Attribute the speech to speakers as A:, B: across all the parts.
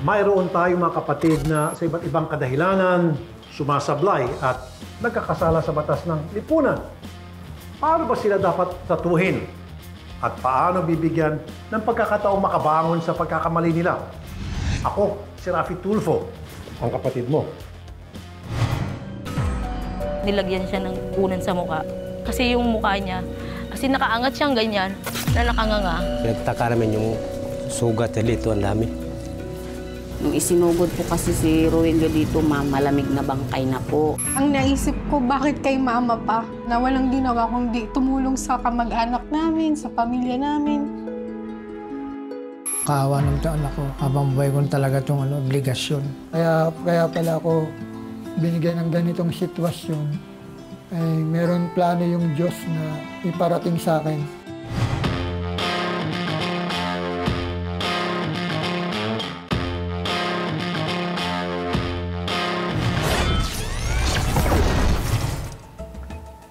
A: mayroon tayong mga kapatid na sa iba't ibang kadahilanan, sumasablay at nagkakasala sa batas ng lipunan. Paano ba sila dapat tatuhin? At paano bibigyan ng pagkakataong makabangon sa pagkakamali nila? Ako, si Rafi Tulfo, ang kapatid mo.
B: Nilagyan siya ng punan sa mukha. Kasi yung mukha niya, kasi nakaangat siyang ganyan, na nakanganga.
C: Nagtaka namin yung sugat dito, ang dami.
D: Nung isinugod po kasi si Roelio dito, ma'am, malamig na bangkay na po.
E: Ang naisip ko, bakit kay mama pa? Na walang ginawa kundi tumulong sa kamag-anak namin, sa pamilya namin.
F: Kaawa ng anak ko, habang buhay ko talaga itong obligasyon. Kaya pala ako binigyan ng ganitong sitwasyon. Ay meron plano yung Diyos na iparating sa akin.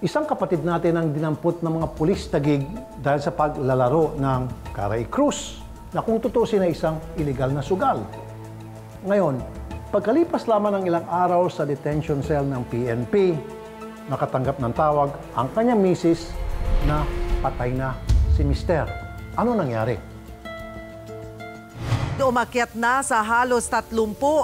A: Isang kapatid natin ang dinampot ng mga pulis Taguig dahil sa paglalaro ng Caray Cruz na kung tutusin ay isang iligal na sugal. Ngayon, pagkalipas lamang ng ilang araw sa detention cell ng PNP, nakatanggap ng tawag ang kanyang misis na patay na si Mister. Ano nangyari?
G: Umakyat na sa halos 30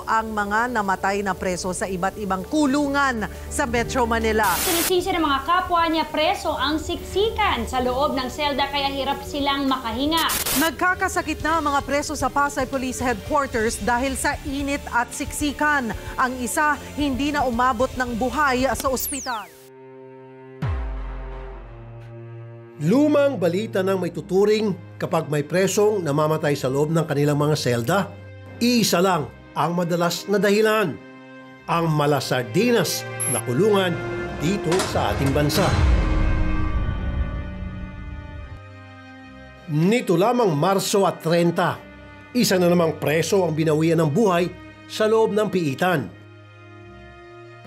G: ang mga namatay na preso sa iba't ibang kulungan sa Metro Manila.
H: Sinisisi ng mga kapwa niya preso ang siksikan sa loob ng selda kaya hirap silang makahinga.
G: Nagkakasakit na ang mga preso sa Pasay Police Headquarters dahil sa init at siksikan. Ang isa hindi na umabot ng buhay sa ospital.
A: Lumang balita ng may tuturing kapag may presong namamatay sa loob ng kanilang mga selda, iisa lang ang madalas na dahilan, ang malasardinas na kulungan dito sa ating bansa. Nito lamang Marso at 30, isa na namang preso ang binawian ng buhay sa loob ng piitan.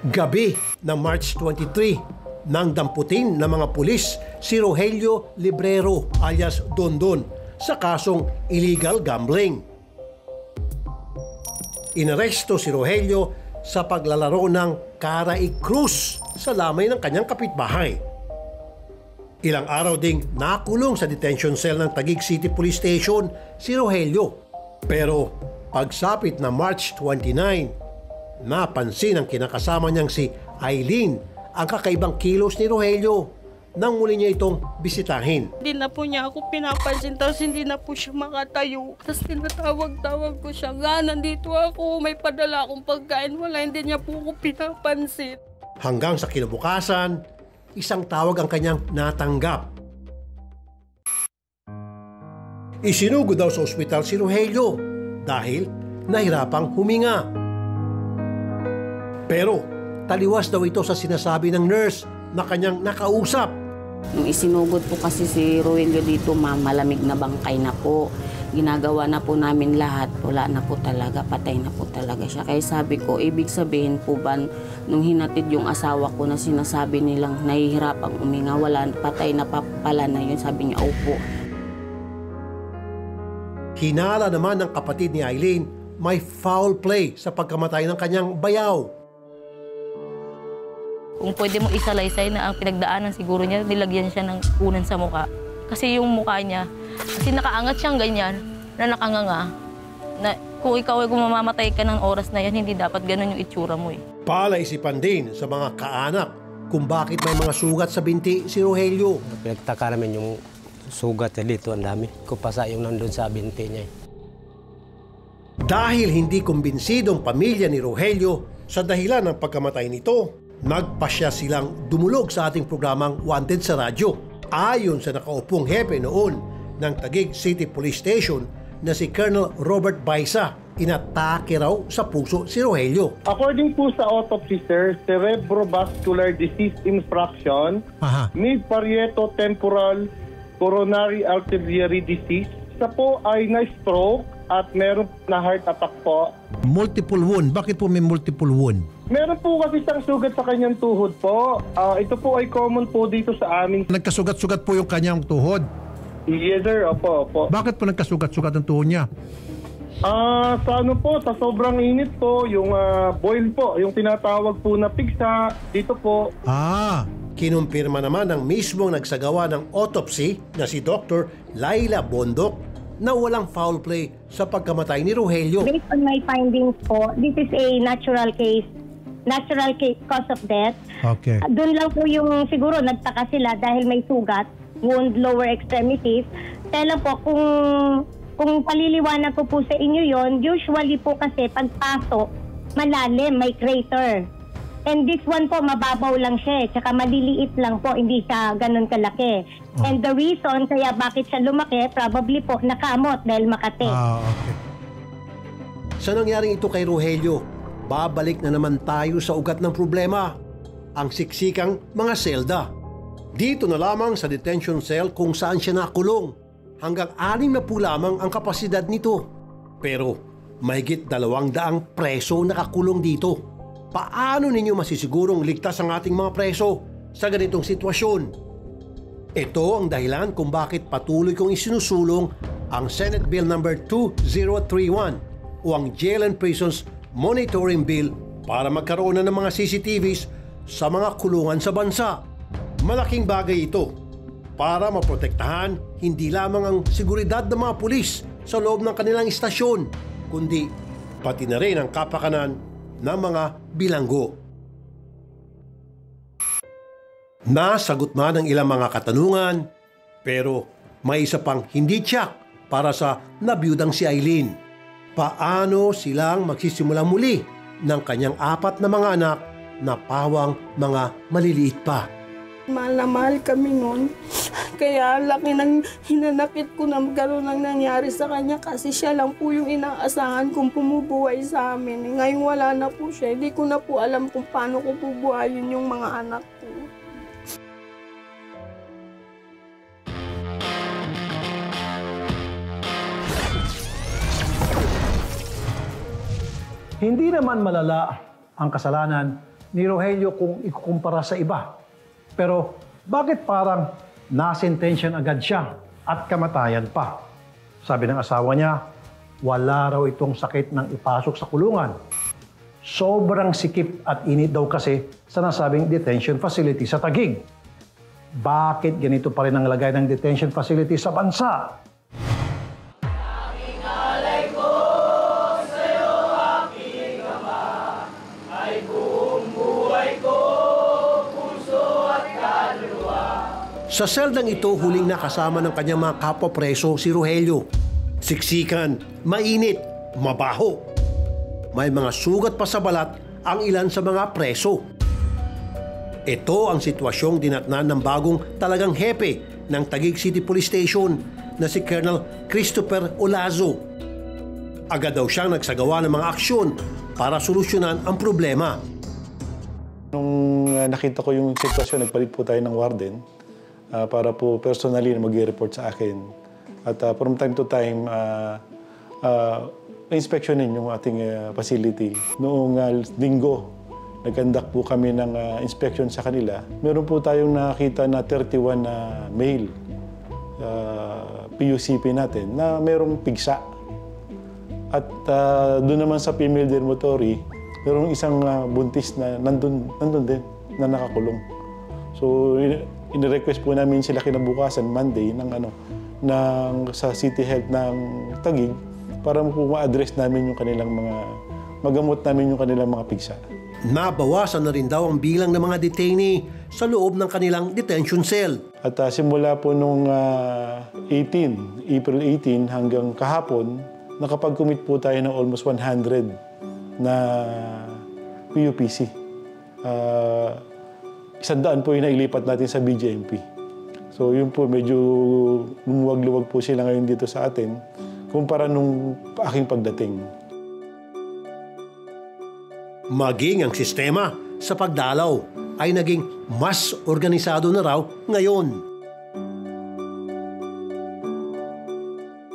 A: Gabi ng March 23, nang damputin ng mga pulis si Rogelio Librero alias Dondon sa kasong illegal gambling. Inaresto si Rogelio sa paglalaro ng Caray Cruz sa lamay ng kanyang kapitbahay. Ilang araw ding nakulong sa detention cell ng Taguig City Police Station si Rogelio. Pero pagsapit na March 29, napansin ang kinakasama niyang si Aileen ang kakaibang kilos ni Rogelio nang muli niya itong bisitahin.
B: Hindi na po niya ako pinapansin, tapos hindi na po siya makatayo. Tapos tinatawag-tawag ko siya, nandito ako, may padala akong pagkain. Wala, hindi niya po ako pinapansin.
A: Hanggang sa kinabukasan, isang tawag ang kanyang natanggap. Isinugod daw sa ospital si Rogelio dahil nahirapang huminga. Pero taliwas daw ito sa sinasabi ng nurse na kanyang nakausap.
D: Nung isinugod po kasi si Roelio dito, ma'am, malamig na bangkay na po. Ginagawa na po namin lahat. Wala na po talaga, patay na po talaga siya. Kaya sabi ko, ibig sabihin po ba, nung hinatid yung asawa ko na sinasabi nilang nahihirapang uminga, wala, patay na pala na yun. Sabi niya, opo.
A: Hinala naman ng kapatid ni Aileen, may foul play sa pagkamatay ng kanyang bayaw.
B: Kung pwede mo isalaysay na ang pinagdaanan siguro niya, nilagyan siya ng punan sa mukha. Kasi yung mukha niya, kasi nakaangat siyang ganyan, na nakanganga. Na kung ikaw ay mamamatay ka ng oras na yan, hindi dapat ganun yung itsura mo eh.
A: Palaisipan din sa mga kaanak kung bakit may mga sugat sa binti si Rogelio.
C: Nagtaka namin yung sugat dito, ang dami. Kupasa yung nandun sa binti niya.
A: Dahil hindi kumbinsidong pamilya ni Rogelio sa dahilan ng pagkamatay nito, nagpasya silang dumulog sa ating programang Wanted sa radyo. Ayon sa nakaupong hepe noon ng Taguig City Police Station na si Colonel Robert Baisa, inatake raw sa puso si Rogelio.
I: According po sa autopsy, sir, cerebrovascular disease infraction, mid-parieto temporal coronary artery disease. Isa po ay na-stroke at meron na heart attack po.
A: Multiple wound. Bakit po may multiple wound?
I: Meron po kasi isang sugat sa kanyang tuhod po. Ito po ay common po dito sa amin.
A: Nagkasugat-sugat po yung kanyang tuhod?
I: Yes, sir. Opo, opo.
A: Bakit po nagkasugat-sugat ang tuhod niya?
I: Sa ano po, sa sobrang init po, yung boil po, yung tinatawag po na pigsa, dito po.
A: Kinumpirma naman ng mismong nagsagawa ng autopsy na si Dr. Laila Bondok na walang foul play sa pagkamatay ni Rogelio.
J: Based on my findings po, this is a natural case cause of death.
A: Okay.
J: Doon lang po yung siguro nagtaka sila dahil may sugat, wound lower extremities. Kaya lang po, kung paliliwanag ko po sa inyo yon, usually po kasi pagpasok, malalim, may crater. And this one po, mababaw lang siya, tsaka maliliit lang po, hindi siya ganun kalaki. And the reason kaya bakit siya lumaki, probably po nakamot dahil makate.
A: Okay. Sa nangyaring ito kay Rogelio, babalik na naman tayo sa ugat ng problema, ang siksikang mga selda. Dito na lamang sa detention cell kung saan siya nakulong. Hanggang 6 na po lamang ang kapasidad nito. Pero mahigit 200 preso nakakulong dito. Paano ninyo masisigurong ligtas ang ating mga preso sa ganitong sitwasyon? Ito ang dahilan kung bakit patuloy kong isinusulong ang Senate Bill No. 2031 o ang Jail and Prisons Monitoring Bill para magkaroon na ng mga CCTVs sa mga kulungan sa bansa. Malaking bagay ito para maprotektahan hindi lamang ang seguridad ng mga pulis sa loob ng kanilang istasyon, kundi pati na rin ang kapakanan ng mga bilanggo. Nasagot man ang ilang mga katanungan, pero may isa pang hindi tiyak para sa nabiyudang si Eileen. Paano silang magsisimula muli ng kanyang 4 na mga anak na pawang mga maliliit pa?
K: Mahal na mahal kami noon. Kaya laki ng hinanakit ko na magkaroon ng nangyari sa kanya kasi siya lang po yung inaasahan kong pumubuhay sa amin. Ngayon wala na po siya. Hindi ko na po alam kung paano ko bubuhayin yung mga anak ko.
L: Hindi naman malala ang kasalanan ni Rogelio kung ikukumpara sa iba. Pero bakit parang nasentensyan agad siya at kamatayan pa? Sabi ng asawa niya, wala raw itong sakit ng ipasok sa kulungan. Sobrang sikip at init daw kasi sa nasabing detention facility sa Taguig. Bakit ganito pa rin ang lagay ng detention facility sa bansa?
A: Sa seldang ito, huling nakasama ng kanyang mga kapwa-preso si Rogelio. Siksikan, mainit, mabaho. May mga sugat pa sa balat ang ilan sa mga preso. Ito ang sitwasyong dinatnan ng bagong talagang hepe ng Taguig City Police Station na si Colonel Christopher Olazo. Agad daw siyang nagsagawa ng mga aksyon para solusyonan ang problema.
M: Nung nakita ko yung sitwasyon, nagpalit po tayo ng warden para po personally mag-report sa akin. At from time to time, inspeksyonin yung ating facility. Noong linggo, nag-conduct po kami ng inspection sa kanila. Meron po tayong nakita na 31 na male PUCP natin na merong pigsa. At doon naman sa female dormitory, merong isang buntis na nandun din, na nakakulong. So, in-request po namin sila kinabukasan, Monday, sa City Health ng Taguig para po ma-address namin yung kanilang magamot namin yung kanilang mga pigsa.
A: Nabawasan na rin daw ang bilang ng mga detainee sa loob ng kanilang detention cell.
M: At simula po nung April 18 hanggang kahapon, nakapag-commit po tayo ng almost 100 na PUPC. 100 po yung nailipat natin sa BJMP. So yun po, medyo lumuwag-luwag po sila ngayon dito sa atin kumpara nung aking pagdating.
A: Maging ang sistema sa pagdalaw ay naging mas organisado na raw ngayon.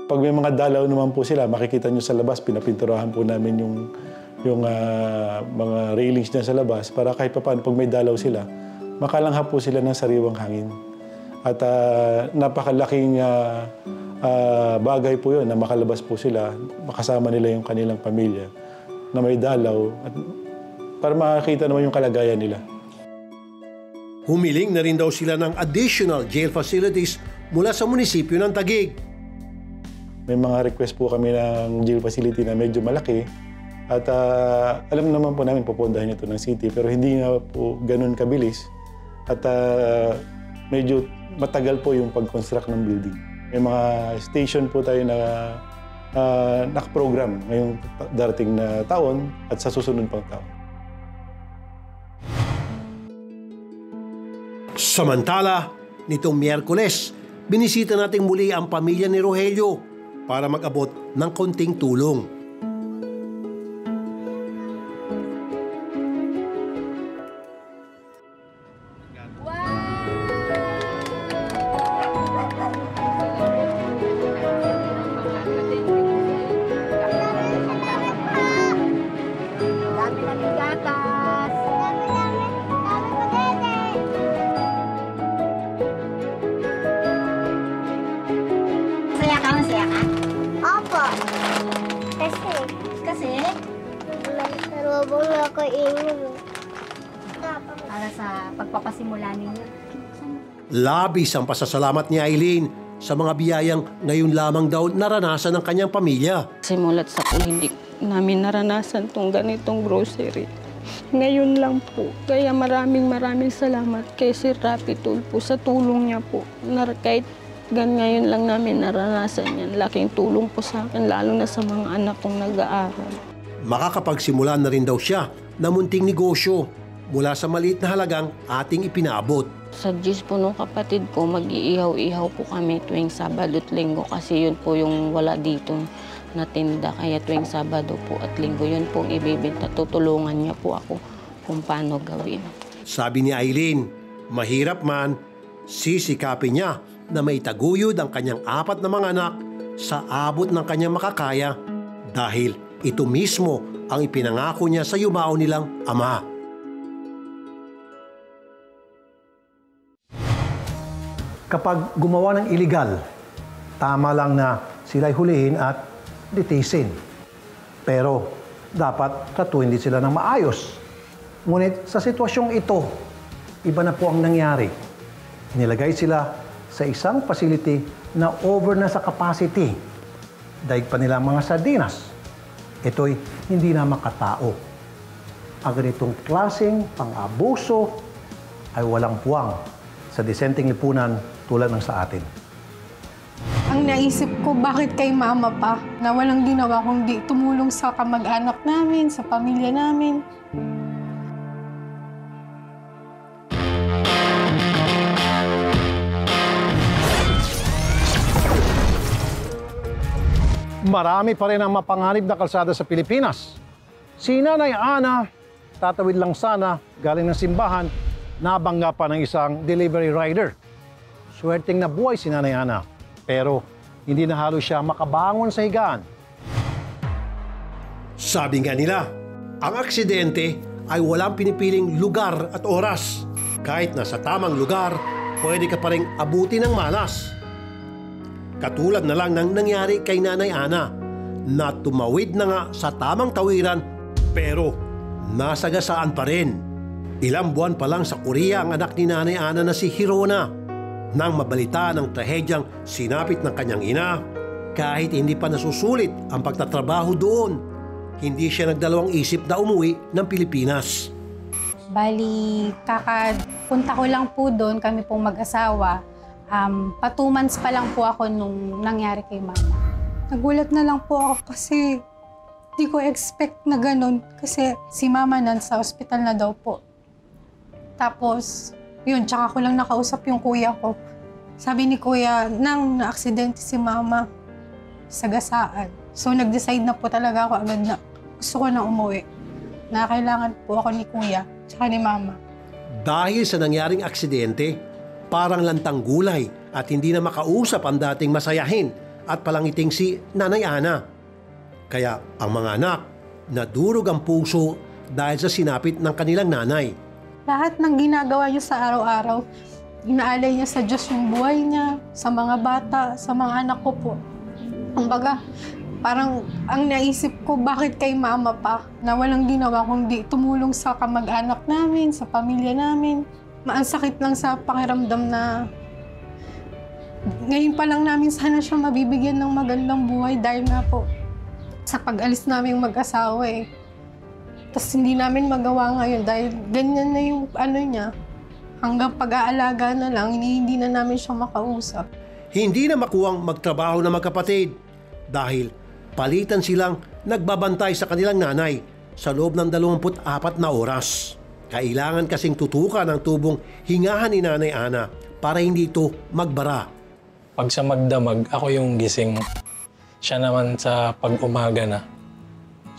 M: Pag may mga dalaw naman po sila, makikita nyo sa labas, pinapinturahan po namin yung mga railings na sa labas para kahit papaano pag may dalaw sila, makalanghap po sila ng sariwang hangin. At napakalaking bagay po yun na makalabas po sila, makasama nila yung kanilang pamilya na may dalaw at para makakita naman yung kalagayan nila.
A: Humiling na rin daw sila ng additional jail facilities mula sa munisipyo ng Taguig.
M: May mga request po kami ng jail facility na medyo malaki at alam naman po namin pupuntahan ito ng city pero hindi nga po ganun kabilis at medyo matagal po yung pag-construct ng building. May mga station po tayo na nakaprogram ngayong darating na taon at sa susunod pang taon.
A: Samantala, nitong Miyerkules, binisita natin muli ang pamilya ni Rogelio para mag-abot ng konting tulong.
N: Para sa pagpapasimula ninyo.
A: Labis ang pasasalamat ni Aileen sa mga biyayang ngayon lamang daw naranasan ng kanyang pamilya.
D: Simulat sa po, hindi namin naranasan tong ganitong grocery. Ngayon lang po. Kaya maraming salamat kay Sir Rapi Tulfo sa tulong niya po. Kahit ngayon lang namin naranasan yan. Laking tulong po sa akin, lalo na sa mga anak kong nag-aaral.
A: Makakapagsimula na rin daw siya ng munting negosyo mula sa maliit na halagang ating ipinaabot.
D: Sa Diyos po nung kapatid ko, mag-iihaw-ihaw po kami tuwing Sabado at Linggo kasi yun po yung wala dito na tinda. Kaya tuwing Sabado po at Linggo yun pong ibibenta. Tutulungan niya po ako kung paano gawin.
A: Sabi ni Aileen, mahirap man, sisikapin niya na maitaguyod ang kanyang 4 na mga anak sa abot ng kanyang makakaya dahil ito mismo ang ipinangako niya sa yumao nilang ama.
L: Kapag gumawa ng illegal, tama lang na sila'y hulihin at litisin. Pero dapat tratuhin din sila ng maayos. Ngunit sa sitwasyong ito, iba na po ang nangyari. Inilagay sila sa isang facility na over na sa capacity. Daig pa nila ang mga sardinas. Ito'y hindi na makatao. Ang ganitong klaseng pang-abuso ay walang puwang sa disenteng lipunan tulad ng sa atin.
E: Ang naisip ko, bakit kay mama pa na walang ginawa kundi tumulong sa kamag-anak namin, sa pamilya namin.
L: Marami pa rin ang mapanganib na kalsada sa Pilipinas. Si Nanay Ana, tatawid lang sana galing ng simbahan, nabangga pa ng isang delivery rider. Swerteng na buhay si Nanay Ana, pero hindi na halos siya makabangon sa higaan.
A: Sabi nga nila, ang aksidente ay walang pinipiling lugar at oras. Kahit nasa tamang lugar, pwede ka pa rin abuti ng malas. Katulad na lang ng nangyari kay Nanay Ana na tumawid na nga sa tamang tawiran pero nasagasaan pa rin. Ilang buwan pa lang sa Korea ang anak ni Nanay Ana na si Hirona nang mabalita ng trahedyang sinapit ng kanyang ina. Kahit hindi pa nasusulit ang pagtatrabaho doon, hindi siya nagdalawang isip na umuwi ng Pilipinas.
E: Bali, kakapunta ko lang po doon, kami pong mag-asawa. 2 months pa lang po ako nung nangyari kay mama. Nagulat na lang po ako kasi di ko expect na ganun. Kasi si mama nasa ospital na daw po. Tapos, yun, tsaka ko lang nakausap yung kuya ko. Sabi ni kuya, nang na-aksidente si mama, sagasaan. So, nag-decide na po talaga ako agad na gusto ko na umuwi. Na kailangan po ako ni kuya, tsaka ni mama.
A: Dahil sa nangyaring aksidente, parang lantang gulay at hindi na makausap ang dating masayahin at palangiting si Nanay Ana. Kaya ang mga anak, nadurog ang puso dahil sa sinapit ng kanilang nanay.
E: Lahat ng ginagawa niya sa araw-araw, inaalay niya sa Diyos yung buhay niya, sa mga bata, sa mga anak ko po. Kumbaga, parang ang naisip ko, bakit kay mama pa na walang ginawa kundi tumulong sa kamag-anak namin, sa pamilya namin. Ang sakit lang sa pakiramdam na ngayon pa lang namin sana siya mabibigyan ng magandang buhay dahil nga po sa pag-alis namin mag-asawa eh. Tapos hindi namin magawa ngayon dahil ganyan na yung ano niya. Hanggang pag-aalaga na lang, hindi na namin siya makausap.
A: Hindi na makuwang magtrabaho na magkapatid dahil palitan silang nagbabantay sa kanilang nanay sa loob ng 24 na oras. Kailangan kasing tutukan ang tubong hingahan ni Nanay Ana para hindi ito magbara.
O: Pag sa magdamag, ako yung gising. Siya naman sa pag-umaga na.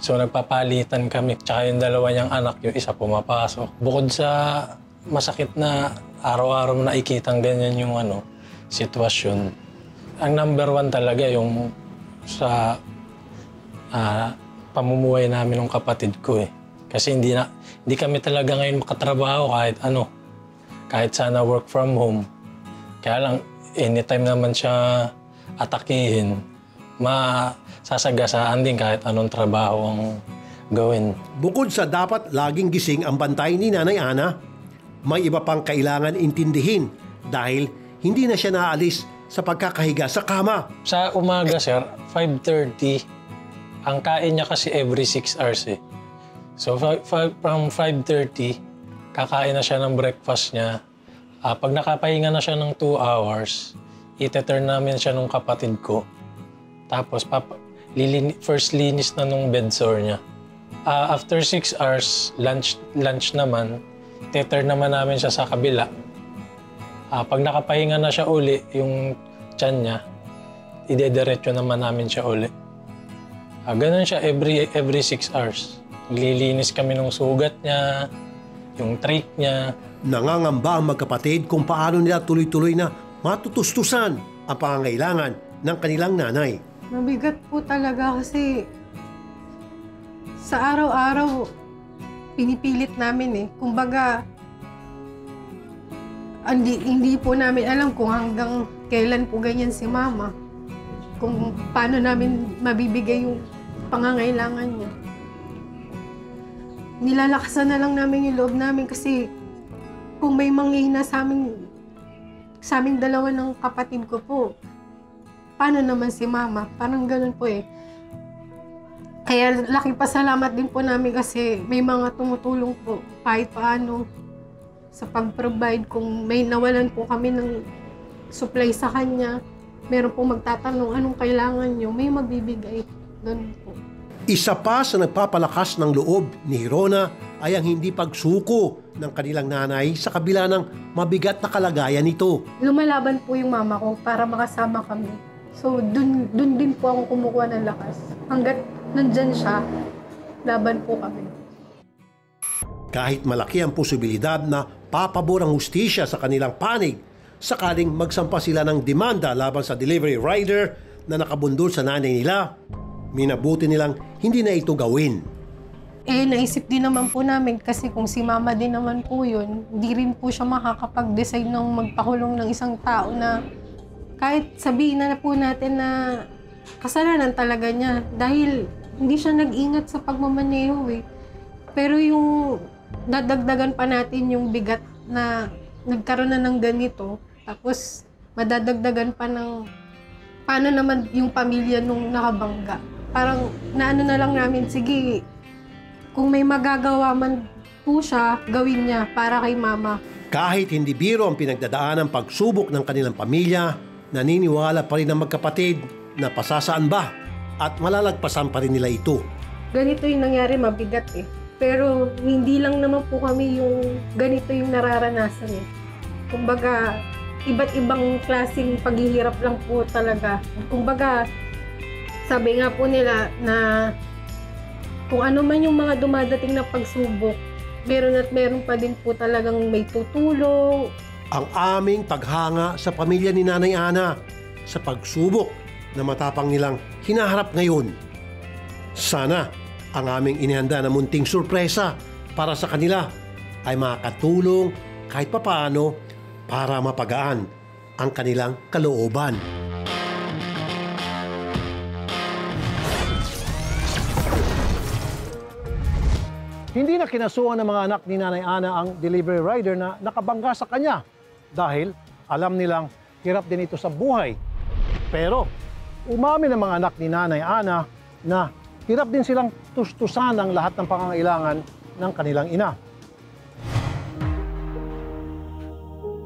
O: So nagpapalitan kami. Tsaka yung dalawa niyang anak, yung isa pumapasok. Bukod sa masakit na araw-araw na nakikitang ganyan yung sitwasyon. Ang number 1 talaga yung sa pamumuhay namin ng kapatid ko eh. Kasi hindi kami talaga ngayon makatrabaho kahit sana work from home. Kaya lang, anytime naman siya atakihin, masasagasaan din kahit anong trabaho ang gawin.
A: Bukod sa dapat laging gising ang bantay ni Nanay Ana, may iba pang kailangan intindihin dahil hindi na siya naalis sa pagkakahiga sa kama.
O: Sa umaga, sir, 5:30, ang kain niya kasi every 6 hours eh. So from 5:30, kakain na siya ng breakfast niya. Pag nakapahinga na siya ng 2 hours, ite-turn namin siya ng kapatid ko. Tapos first linis na nung bedsore niya. After 6 hours, lunch naman, ite-turn naman namin siya sa kabila. Pag nakapahinga na siya uli, yung tiyan niya, idediretso naman namin siya uli. Ganun siya every 6 hours. Lilinis kami ng sugat niya, yung trach niya.
A: Nangangamba ang magkapatid kung paano nila tuloy-tuloy na matutustusan ang pangangailangan ng kanilang nanay.
E: Mabigat po talaga kasi sa araw-araw pinipilit namin eh. Kumbaga, hindi po namin alam kung hanggang kailan po ganyan si mama. Kung paano namin mabibigay yung pangangailangan niya. Nilalakasan na lang namin yung loob namin kasi kung may manghihina sa aming dalawa ng kapatid ko po, paano naman si mama? Parang ganun po eh. Kaya laking pasalamat din po namin kasi may mga tumutulong po kahit paano sa pag-provide. Kung may nawalan po kami ng supply sa kanya, meron po magtatanong anong kailangan nyo, may magbibigay. Ganun po.
A: Isa pa sa nagpapalakas ng loob ni Rona ay ang hindi pagsuko ng kanilang nanay sa kabila ng mabigat na kalagayan nito.
E: Lumalaban po yung mama ko para makasama kami. So, dun din po ako kumukuha ng lakas. Hanggat nandyan siya, laban po kami.
A: Kahit malaki ang posibilidad na papabor ang hustisya sa kanilang panig, sakaling magsampa sila ng demanda laban sa delivery rider na nakabundol sa nanay nila, minabuti nilang hindi na ito gawin.
E: Naisip din naman po namin kasi kung si mama din naman po yun, hindi rin po siya makakapag-decide ng magpakulong ng isang tao na kahit sabihin na po natin na kasalanan talaga niya dahil hindi siya nag-ingat sa pagmamaneho eh. Pero yung dadagdagan pa natin yung bigat na nagkaroon na ng ganito, tapos madadagdagan pa ng paano naman yung pamilya nung nakabangga. Parang naano na lang namin, sige, kung may magagawa man po siya, gawin niya para kay mama.
A: Kahit hindi biro ang pinagdadaan ng pagsubok ng kanilang pamilya, naniniwala pa rin ang magkapatid na pasasaan ba at malalagpasan pa rin nila ito.
E: Ganito yung nangyari, mabigat eh. Pero hindi lang naman po kami yung ganito yung nararanasan eh. Kumbaga, iba't ibang klaseng paghihirap lang po talaga. Kumbaga, sabi nga po nila na kung ano man yung mga dumadating na pagsubok, meron at meron pa din po talagang may tutulong.
A: Ang aming paghanga sa pamilya ni Nanay Ana sa pagsubok na matapang nilang hinaharap ngayon. Sana ang aming inihanda na munting sorpresa para sa kanila ay makatulong kahit papaano para mapagaan ang kanilang kalooban.
L: Hindi na kinasuhan ng mga anak ni Nanay Ana ang delivery rider na nakabangga sa kanya dahil alam nilang hirap din ito sa buhay. Pero umamin ang mga anak ni Nanay Ana na hirap din silang tustusan ang lahat ng pangangailangan ng kanilang ina.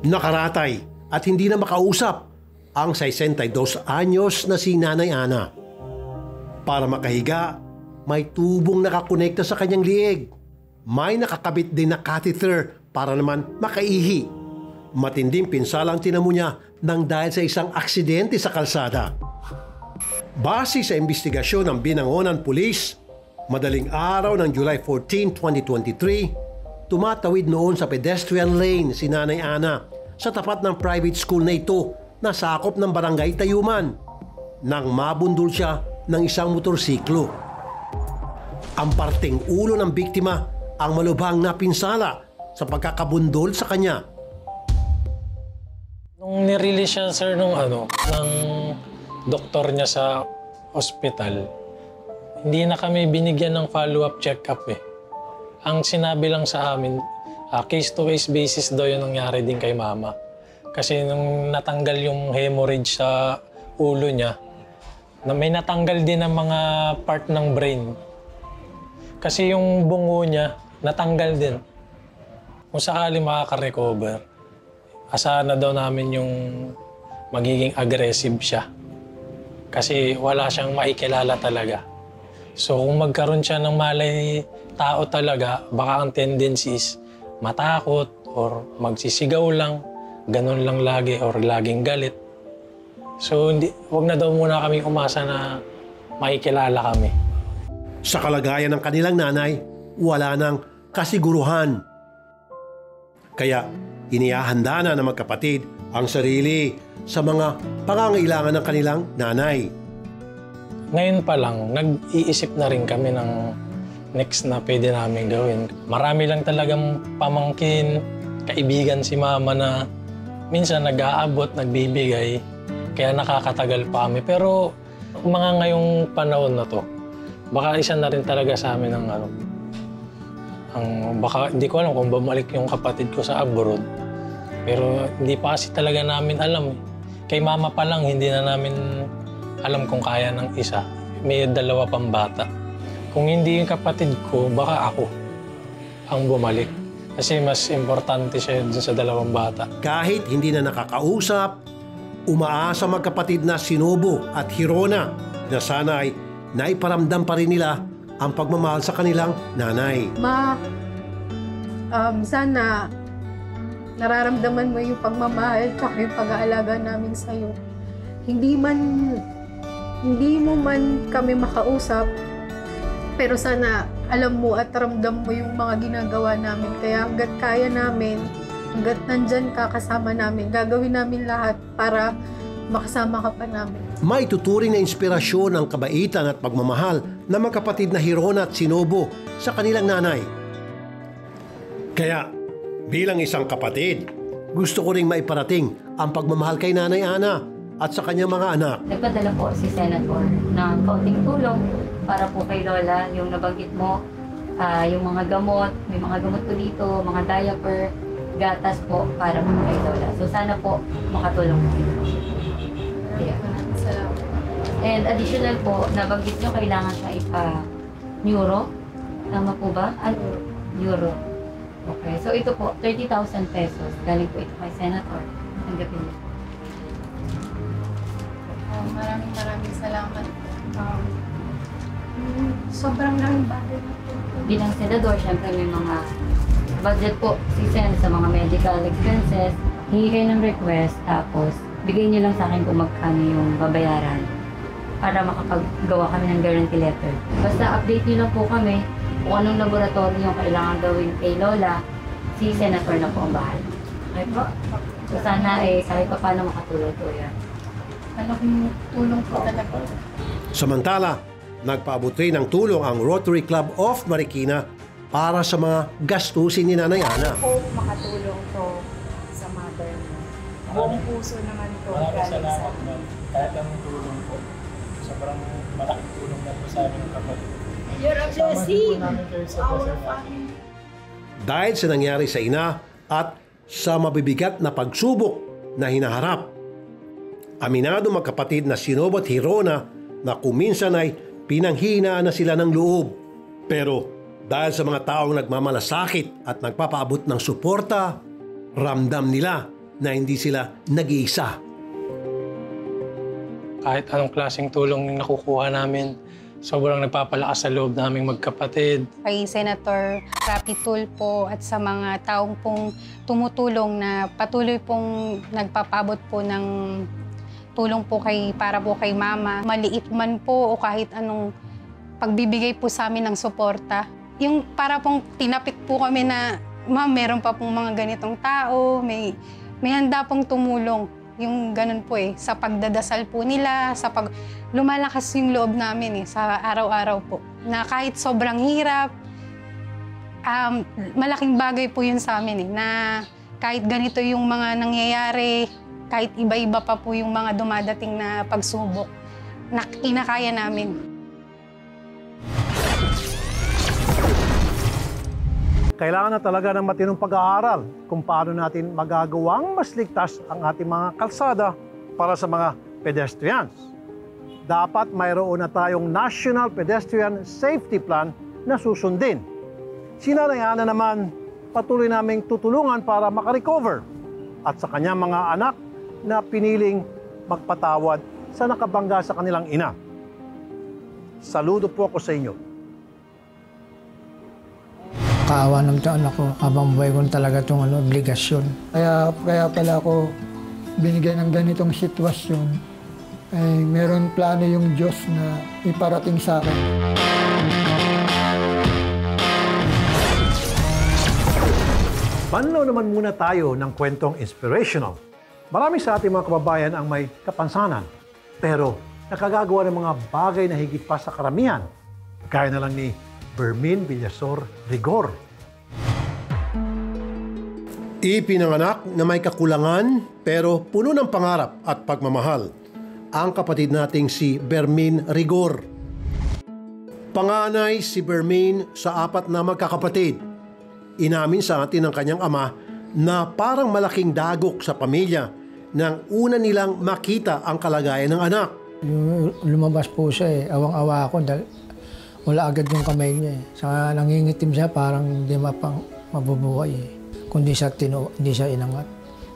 A: Nakaratay at hindi na makausap ang 62 anyos na si Nanay Ana. Para makahiga, may tubong nakakonekta sa kanyang liig. May nakakabit din na catheter para naman makaihi. Matinding pinsala ang tinamo niya nang dahil sa isang aksidente sa kalsada. Base sa investigasyon ng Binangonan Police, madaling araw ng July 14, 2023, tumatawid noon sa pedestrian lane si Nanay Ana sa tapat ng private school na ito na sakop ng barangay Tayuman nang mabundol siya ng isang motorsiklo. Ang parting ulo ng biktima ang malubhang napinsala sa pagkakabundol sa kanya.
O: Nung nirelease siya, sir, ng doktor niya sa ospital, hindi na kami binigyan ng follow-up check-up eh. Ang sinabi lang sa amin, case-to-case basis daw yung nangyari din kay mama. Kasi nung natanggal yung hemorrhage sa ulo niya, may natanggal din ang mga part ng brain. Kasi yung bungo niya, natanggal din. Kung sakali makaka-recover, asahan na daw namin yung magiging aggressive siya. Kasi wala siyang maikilala talaga. So kung magkaroon siya ng malay tao talaga, baka ang tendency is matakot or magsisigaw lang, ganun lang lagi or laging galit. So huwag na daw muna kaming umasa na makikilala kami.
A: Sa kalagayan ng kanilang nanay, wala nang kasiguruhan. Kaya inihahanda na ng magkapatid ang sarili sa mga pangangailangan ng kanilang nanay.
O: Ngayon pa lang, nag-iisip na rin kami ng next na pwede namin gawin. Marami lang talagang pamangkin, kaibigan si mama na minsan nag-aabot, nagbibigay, kaya nakakatagal pa kami. Pero mga ngayong panahon na to, baka isa na rin talaga sa amin ng baka hindi ko alam kung bumalik yung kapatid ko sa abroad. Pero hindi pa kasi talaga namin alam. Kay mama pa lang, hindi na namin alam kung kaya ng isa. May 2 pang bata. Kung hindi yung kapatid ko, baka ako ang bumalik. Kasi mas importante siya dun sa 2 bata.
A: Kahit hindi na nakakausap, umaasa magkapatid na Sinobo at Hirona na sana ay naiparamdam pa rin nila ang pagmamahal sa kanilang nanay.
E: Ma, sana nararamdaman mo yung pagmamahal at yung pag-aalaga namin sa'yo. Hindi mo man kami makausap, pero sana alam mo at ramdam mo yung mga ginagawa namin. Kaya hanggat kaya namin, hanggat nandyan ka kasama namin, gagawin namin lahat para makasama ka pa namin.
A: May tuturing na inspirasyon ang kabaitan at pagmamahal ng magkapatid na Hirona at Sinobo sa kanilang nanay. Kaya bilang isang kapatid, gusto ko ring maiparating ang pagmamahal kay Nanay Ana at sa kanyang mga anak.
N: Nagpadala po si Senator ng kaunting tulong para po kay Lola, yung nabanggit mo, yung mga gamot, may mga gamot po dito, mga diaper, gatas po para po kay Lola. So sana po makatulong po dito. Yeah. And additional po, nabanggit nyo kailangan siya ipa-neuro. Tama po ba? Neuro. Okay. So ito po, 30,000 pesos. Galing po ito kay Senator. Tanggapin niyo.
E: Maraming salamat. Sobrang laking bagay na po.
N: Bilang senador, syempre may mga budget po si Sen sa mga medical expenses. Hingi kayo ng request, tapos bigay niyo lang sa akin kung magkano yung babayaran para makapaggawa kami ng guarantee letter. Basta update niyo lang po kami kung anong laboratory yung kailangan gawin kay Lola, si Senator na po ang bahala. Okay po? So sana kahit pa paano makatulong po yan.
E: Malaking tulong po talaga.
A: Samantala, nagpaabot rin ng tulong ang Rotary Club of Marikina para sa mga gastusin ni Nanay Ana.
N: Hope makatulong to sa mother mo.
H: Buong puso naman po.
O: Maraming salamat, ma'am. Kahit anong tulong po. Sobrang malaking tulong na po sa amin ng kapatid.
H: You're a blessing.
A: Dahil sa nangyari sa ina at sa mabibigat na pagsubok na hinaharap, aminado magkapatid na Sinob at Hirona na kuminsan ay pinanghihinaan na sila ng loob. Pero dahil sa mga taong nagmamalasakit at nagpapaabot ng suporta, ramdam nila na hindi sila nag-iisa.
O: Kahit anong klaseng tulong yung nakukuha namin, sobrang nagpapalakas sa loob naming magkapatid.
E: Kay Senator Rapi Tulfo at sa mga taong pong tumutulong na patuloy pong nagpapabot po ng tulong po para po kay Mama. Maliit man po o kahit anong pagbibigay po sa amin ng suporta. Yung para pong tinapik po kami na, Ma'am, meron pa pong mga ganitong tao, may handa pong tumulong. Yung ganun po sa pagdadasal po nila, lumalakas yung loob namin sa araw-araw po. Na kahit sobrang hirap, malaking bagay po yun sa amin na kahit ganito yung mga nangyayari, kahit iba-iba pa po yung mga dumadating na pagsubok, na kinakaya namin.
L: Kailangan na talaga ng matinong pag-aaral kung paano natin magagawang mas ligtas ang ating mga kalsada para sa mga pedestrians. Dapat mayroon na tayong National Pedestrian Safety Plan na susundin. Si Nanay Ana naman patuloy naming tutulungan para makarecover at sa kanyang mga anak na piniling magpatawad sa nakabangga sa kanilang ina. Saludo po ako sa inyo.
F: Kaawa ng anak ko, habang buhay ko talaga itong obligasyon. Kaya pala ako binigyan ng ganitong sitwasyon, ay meron plano yung Diyos na iparating sa akin.
L: Manlo naman muna tayo ng kwentong inspirational. Marami sa ating mga kababayan ang may kapansanan, pero nakagagawa ng mga bagay na higit pa sa karamihan, gaya na lang ni Bermin Villasor Rigor. Ipinanganak na may kakulangan pero puno ng pangarap at pagmamahal ang kapatid nating si Bermin Rigor. Panganay si Bermin sa 4 na magkakapatid. Inamin sa atin ng kanyang ama na parang malaking dagok sa pamilya nang una nilang makita ang kalagayan ng anak.
F: Lumabas po siya awang-awa ako dahil wala agad yung kamay niya Saka nangingitim siya, parang hindi mabubuhay Kung di siya inangat.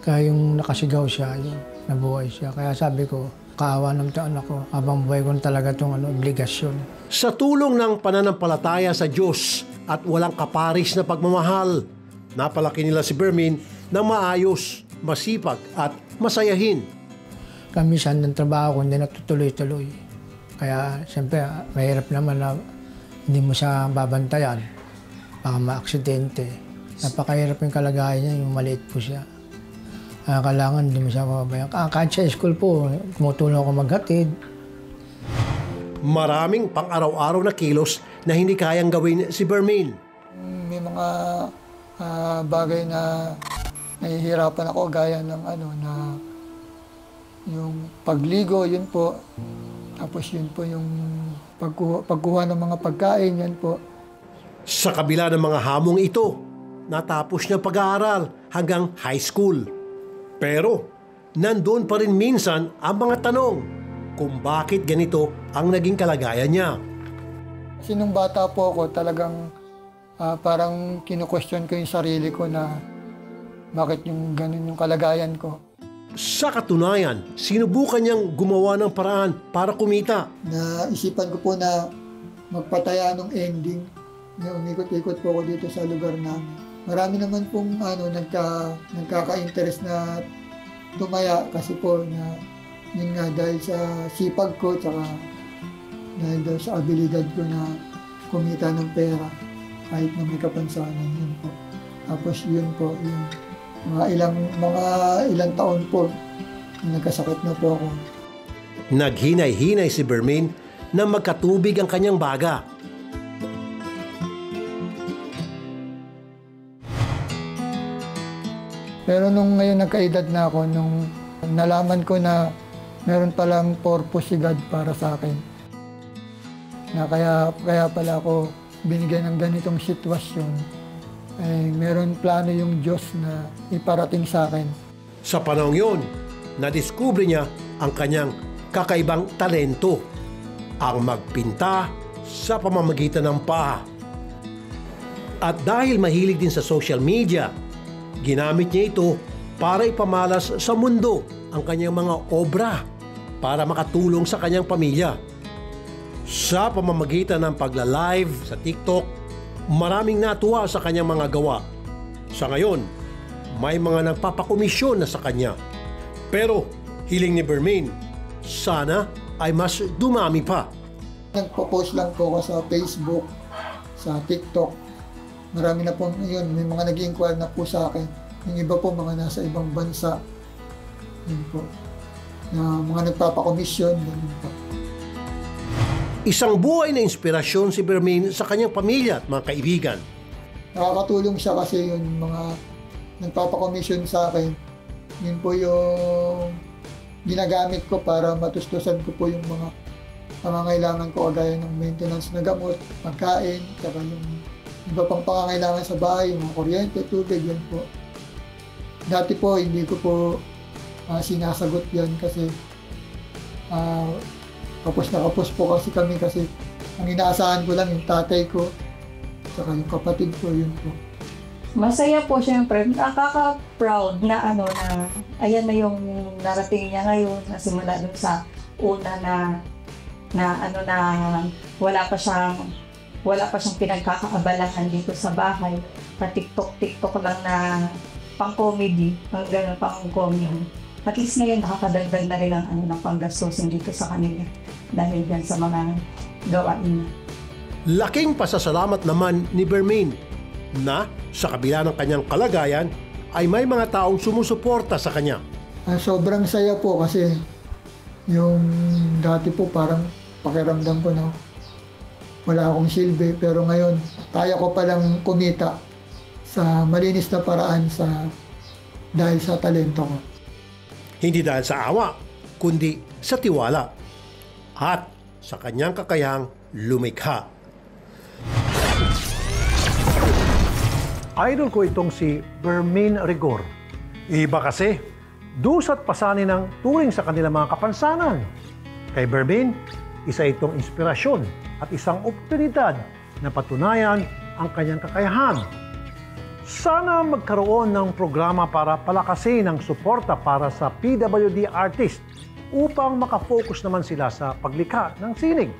F: Kaya yung nakasigaw siya, yun, nabuhay siya. Kaya sabi ko, kaawa ng anak ko, habang buhay ko talaga itong obligasyon.
A: Sa tulong ng pananampalataya sa Diyos at walang kaparis na pagmamahal, napalaki nila si Bermin na maayos, masipag at masayahin.
F: Kamisan ng trabaho ko hindi natutuloy-tuloy. Kaya siyempre, mahirap naman na hindi mo siya babantayan, baka ma-aksidente. Napakahirap yung kalagayan niya, yung maliit po siya. Kailangan hindi mo siya mababayan. Kahit sa school po, tumutulong ako maghatid.
A: Maraming pang-araw-araw na kilos na hindi kayang gawin si Bermin.
F: May mga bagay na nahihirapan ako, gaya ng na yung pagligo, yun po. Tapos yun po yung pagkuha ng mga pagkain, yan po.
A: Sa kabila ng mga hamong ito, natapos niya pag-aaral hanggang high school. Pero, nandoon pa rin minsan ang mga tanong kung bakit ganito ang naging kalagayan niya.
F: Kasi nung bata po ako, talagang parang kinu-question ko yung sarili ko na bakit yung ganun yung kalagayan ko.
A: Sa katunayan, sinubukan niyang gumawa ng paraan para kumita.
F: Naisipan ko po na magpataya ng ending. Umikot-ikot po ako dito sa lugar namin. Marami naman pong nagkaka-interest na tumaya kasi po na yun nga dahil sa sipag ko tsaka dahil sa abilidad ko na kumita ng pera kahit na may kapansanan yun po. Tapos yun po, yung mga ilang taon po nagkasakit na po ako.
A: Naghinay-hinay si Bermin na magkatubig ang kanyang baga.
F: Pero nung ngayon nagkaedad na ako, nung nalaman ko na meron palang purpose si God para sa akin. Na kaya pala ako binigyan ng ganitong sitwasyon. Ay meron plano yung Diyos na iparating sa akin.
A: Sa panahong yun, nadiskubre niya ang kanyang kakaibang talento, ang magpinta sa pamamagitan ng paa. At dahil mahilig din sa social media, ginamit niya ito para ipamalas sa mundo ang kanyang mga obra para makatulong sa kanyang pamilya. Sa pamamagitan ng pagla-live sa TikTok, maraming natuwa sa kanyang mga gawa. Sa ngayon, may mga nagpapakomisyon na sa kanya. Pero hiling ni Bermain, sana ay mas dumami pa.
F: Nagpo-post lang po ako sa Facebook, sa TikTok. Marami na po yun, may mga nag-inquire na po sa akin. Yung iba po, mga nasa ibang bansa. Yun po. Na mga nagpapakomisyon. Yun po.
A: Isang buhay na inspirasyon si Bermain sa kanyang pamilya at mga kaibigan.
F: Nakakatulong siya kasi yung mga nagpapakomisyon sa akin. Yun po yung ginagamit ko para matustusan ko po yung mga pangangailangan ko kagaya ng maintenance na gamot, pagkain, saka yung iba pang pangangailangan sa bahay, yung mga kuryente, tubig, yan po. Dati po, hindi ko po sinasagot yan kasi kapos na kapos po kasi kami kasi ang inaasahan ko lang yung tatay ko saka yung kapatid ko, yun po.
P: Masaya po siyempre, nakaka-proud na na ayan na yung narating niya ngayon na simula dun sa una na wala pa siyang pinagkakaabalahan dito sa bahay. Pa TikTok lang na pang-comedy, pang-comedy. At least ngayon nakakadagdag na rin ang ng panggastusin dito sa kanila dahil dyan sa mga gawain niya.
A: Laking pasasalamat naman ni Bermain na sa kabila ng kanyang kalagayan ay may mga taong sumusuporta sa kanya.
F: Sobrang saya po kasi yung dati po parang pakiramdam ko na wala akong silbi, pero ngayon kaya ko palang kumita sa malinis na paraan dahil sa talento ko.
A: Hindi dahil sa awa, kundi sa tiwala at sa kanyang kakayahang lumikha.
L: Idol ko itong si Bermain Rigor. Iba kasi, dusat pasanin ng turing sa kanilang mga kapansanan. Kay Bermain, isa itong inspirasyon at isang oportunidad na patunayan ang kanyang kakayahan. Sana magkaroon ng programa para palakasin ang suporta para sa PWD artist upang makafocus naman sila sa paglikha ng sining.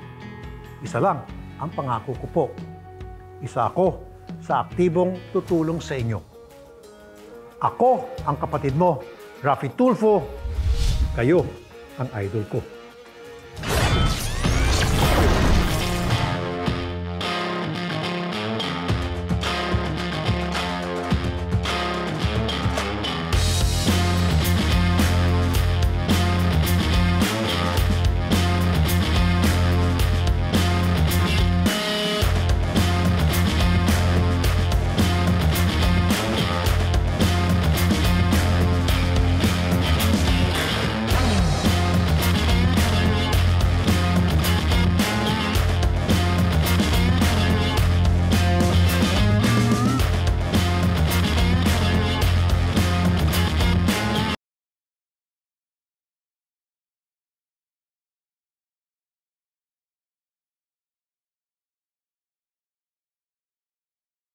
L: Isa lang ang pangako ko po. Isa ako sa aktibong tutulong sa inyo. Ako ang kapatid mo, Rafi Tulfo. Kayo ang idol ko.